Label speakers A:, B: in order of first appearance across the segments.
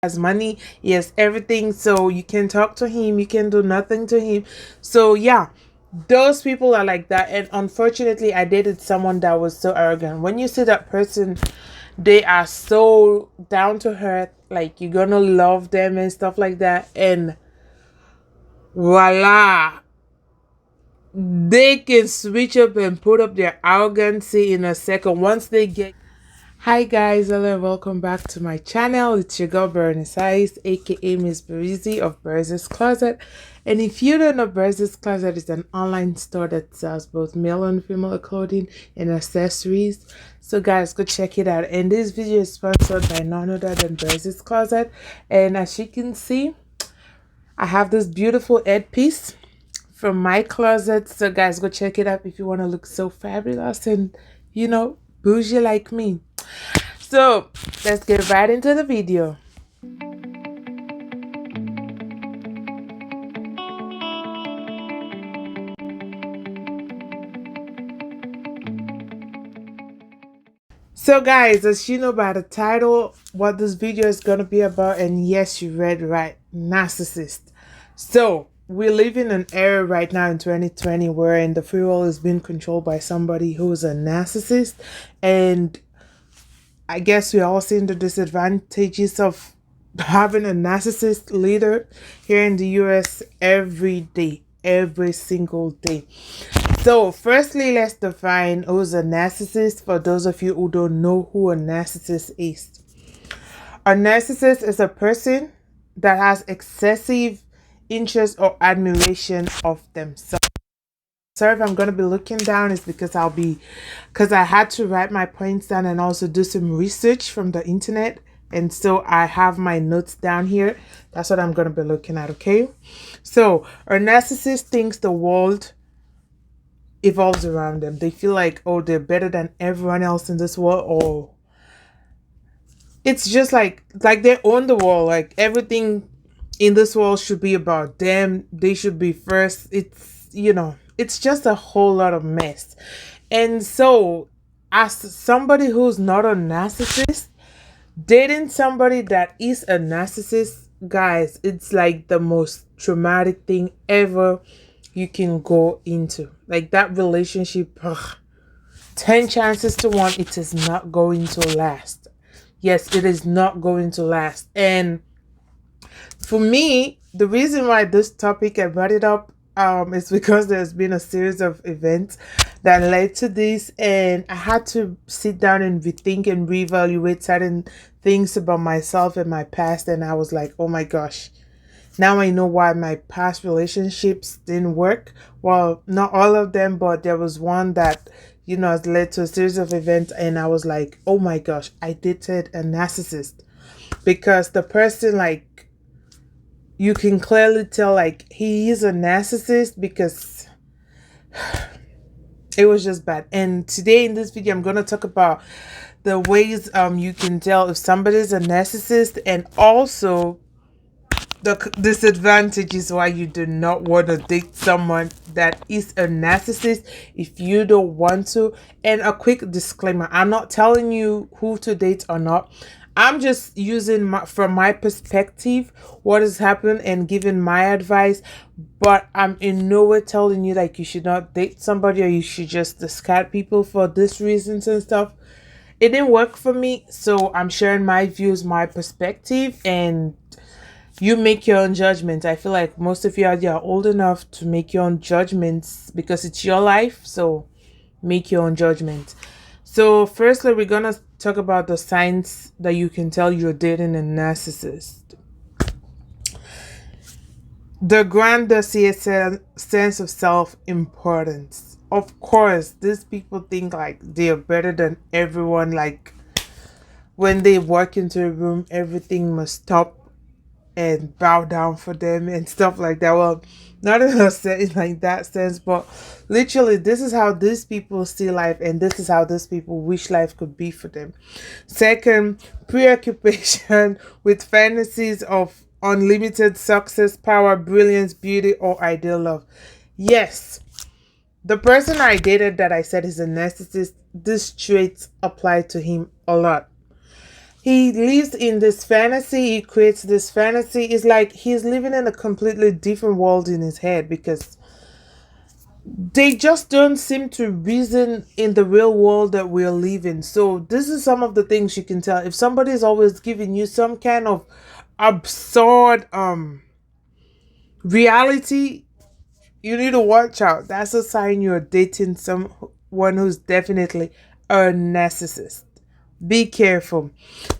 A: has money, he has everything, so you can talk to him, you can do nothing to him. So yeah, those people are like that. And unfortunately, I dated someone that was so arrogant. When you see that person, they are so down to earth, like you're gonna love them and stuff like that, and voila, they can switch up and put up their arrogancy in a second once they get. Hi guys, hello and welcome back to my channel. It's your girl Berenice, aka Miss Berenice of Berenice's Closet. And if you don't know, Berenice's Closet is an online store that sells both male and female clothing and accessories. So guys, go check it out. And this video is sponsored by none other than Berenice's Closet. And as you can see, I have this beautiful headpiece from my closet. So guys, go check it out if you want to look so fabulous and, bougie like me. So let's get right into the video. So guys, as you know by the title, what this video is going to be about, and yes, you read right, narcissist. So we live in an era right now in 2020 wherein the free world is being controlled by somebody who is a narcissist. And I guess we're all seeing the disadvantages of having a narcissist leader here in the US every day, every single day. So, firstly, let's define who's a narcissist for those of you who don't know who a narcissist is. A narcissist is a person that has excessive interest or admiration of themselves. Sorry if I'm going to be looking down, is because I had to write my points down and also do some research from the internet. And so I have my notes down here. That's what I'm going to be looking at, okay? So a narcissist thinks the world evolves around them. They feel like, oh, they're better than everyone else in this world, or it's just like they own the world. Like everything in this world should be about them. They should be first. It's just a whole lot of mess. And so, as somebody who's not a narcissist, dating somebody that is a narcissist, guys, it's like the most traumatic thing ever you can go into. Like that relationship, 10 chances to 1, it is not going to last. Yes, it is not going to last. And for me, the reason why this topic I brought it up is because there's been a series of events that led to this, and I had to sit down and rethink and reevaluate certain things about myself and my past. And I was like, oh my gosh, now I know why my past relationships didn't work. Well, not all of them, but there was one that has led to a series of events, and I was like, oh my gosh, I dated a narcissist. Because the person, like, you can clearly tell, like, he is a narcissist because it was just bad. And today in this video, I'm going to talk about the ways you can tell if somebody's a narcissist, and also the disadvantages why you do not want to date someone that is a narcissist if you don't want to. And a quick disclaimer, I'm not telling you who to date or not. I'm just using from my perspective what has happened and giving my advice, but I'm in no way telling you like you should not date somebody or you should just discard people for these reasons and stuff. It didn't work for me, so I'm sharing my views, my perspective, and you make your own judgment. I feel like most of you out there are old enough to make your own judgments because it's your life, so make your own judgment. So firstly, we're gonna talk about the signs that you can tell you're dating a narcissist. The grand dossier sense of self-importance. Of course, these people think like they are better than everyone. Like when they walk into a room, everything must stop and bow down for them and stuff like that. Well, not in a sense like that sense, but literally this is how these people see life, and this is how these people wish life could be for them. Second, preoccupation with fantasies of unlimited success, power, brilliance, beauty, or ideal love. Yes, the person I dated that I said is a narcissist, these traits apply to him a lot. He lives in this fantasy, he creates this fantasy. It's like he's living in a completely different world in his head because they just don't seem to reason in the real world that we're living. So this is some of the things you can tell. If somebody is always giving you some kind of absurd reality, you need to watch out. That's a sign you're dating someone who's definitely a narcissist. Be careful.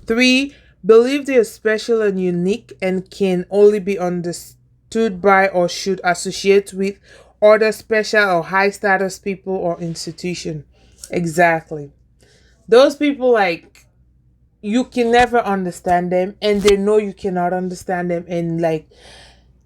A: 3, believe they are special and unique and can only be understood by or should associate with other special or high status people or institution. Exactly. Those people, like, you can never understand them and they know you cannot understand them, and like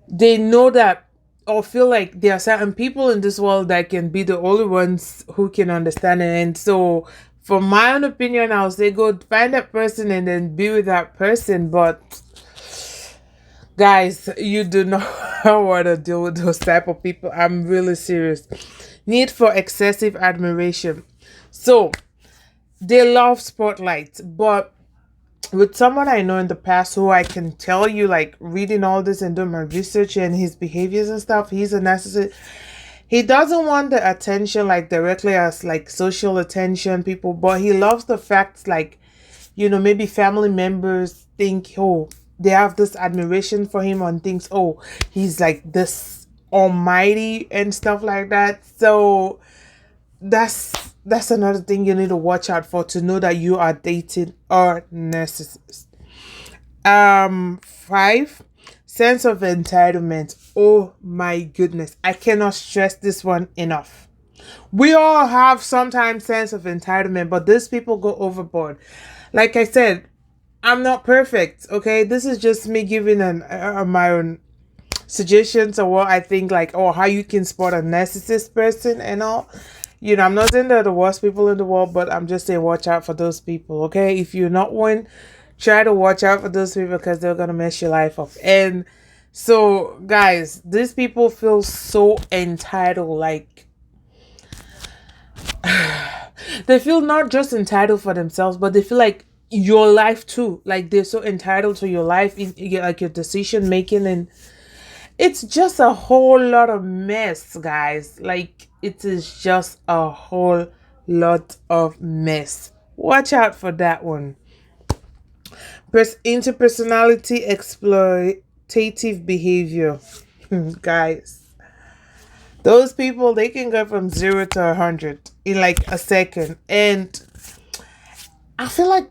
A: they know that or feel like there are certain people in this world that can be the only ones who can understand it. And so, from my own opinion, I'll say go find that person and then be with that person. But guys, you do not want to deal with those type of people. I'm really serious. Need for excessive admiration. So they love spotlight, but with someone I know in the past who I can tell you, like reading all this and doing my research and his behaviors and stuff, he's a narcissist. He doesn't want the attention like directly as like social attention people, but he loves the fact like, maybe family members think, oh, they have this admiration for him on things, oh, he's like this almighty and stuff like that. So that's another thing you need to watch out for, to know that you are dating a narcissist. 5, sense of entitlement. Oh my goodness, I cannot stress this one enough. We all have sometimes sense of entitlement, but these people go overboard. Like I said, I'm not perfect, okay? This is just me giving my own suggestions or what I think, like, or how you can spot a narcissist person and all. I'm not saying they're the worst people in the world, but I'm just saying watch out for those people, okay? If you're not one, try to watch out for those people because they're gonna mess your life up. And so, guys, these people feel so entitled, like they feel not just entitled for themselves, but they feel like your life too. Like they're so entitled to your life, like your decision making, and it's just a whole lot of mess, guys. Like, it is just a whole lot of mess. Watch out for that one. Interpersonality exploitative behavior. Guys, those people, they can go from 0 to 100 in like a second. And I feel like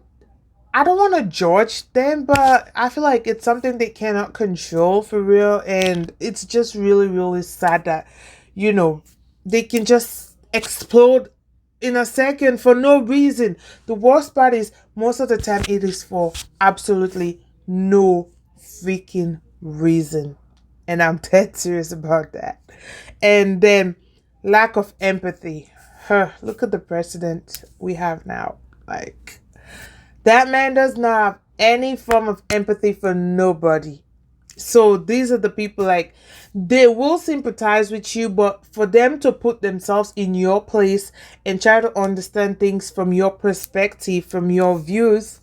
A: I don't want to judge them, but I feel like it's something they cannot control for real. And it's just really, really sad that, they can just explode in a second for no reason. The worst part is most of the time it is for absolutely no freaking reason. And I'm dead serious about that. And then lack of empathy. Look at the president we have now. Like, that man does not have any form of empathy for nobody. So these are the people, like, they will sympathize with you, but for them to put themselves in your place and try to understand things from your perspective, from your views,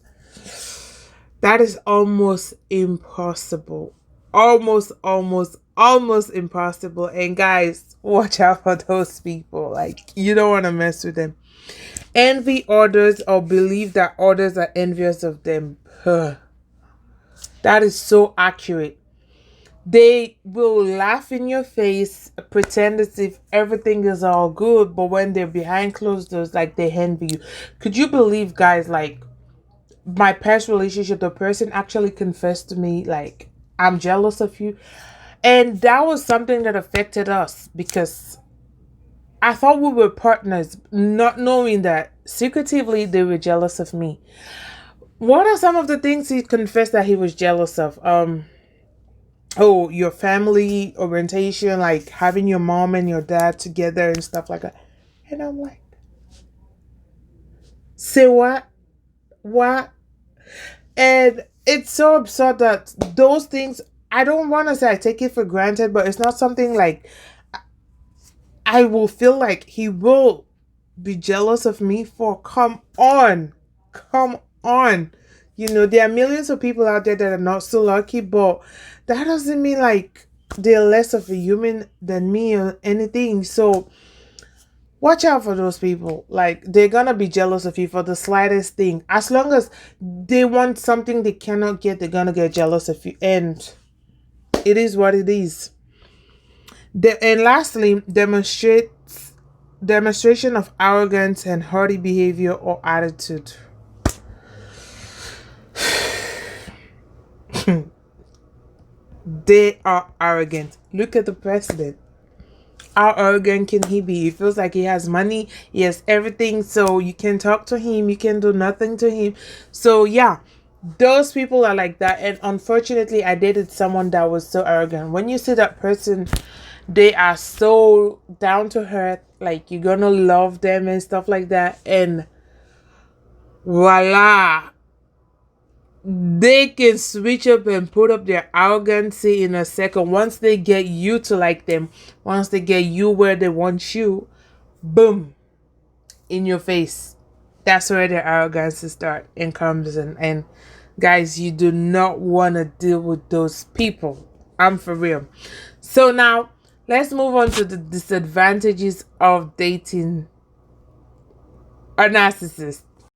A: that is almost impossible. Almost impossible. And guys, watch out for those people. Like, you don't want to mess with them. Envy others or believe that others are envious of them. That is so accurate. They will laugh in your face, pretend as if everything is all good, but when they're behind closed doors, like, they envy you. Could you believe, guys, like, my past relationship, the person actually confessed to me, like, I'm jealous of you. And that was something that affected us because I thought we were partners, not knowing that secretively they were jealous of me. What are some of the things he confessed that he was jealous of? Oh, your family orientation, like having your mom and your dad together and stuff like that. And I'm like, say what? What? And it's so absurd that those things, I don't want to say I take it for granted, but it's not something like I will feel like he will be jealous of me for. Come on. Come on. You know, there are millions of people out there that are not so lucky, but that doesn't mean like they're less of a human than me or anything. So watch out for those people. Like, they're gonna be jealous of you for the slightest thing. As long as they want something they cannot get, they're gonna get jealous of you. And it is what it is. And lastly, demonstration of arrogance and haughty behavior or attitude. They are arrogant. Look at the president. How arrogant can he be? He feels like he has money, he has everything, so you can talk to him, you can do nothing to him. So yeah, those people are like that. And unfortunately, I dated someone that was so arrogant. When you see that person, they are so down to earth, like you're gonna love them and stuff like that. And voila, they can switch up and put up their arrogancy in a second. Once they get you to like them, once they get you where they want you, boom, in your face. That's where their arrogance start and comes in. And guys, you do not want to deal with those people. I'm for real. So now let's move on to the disadvantages of dating a narcissist.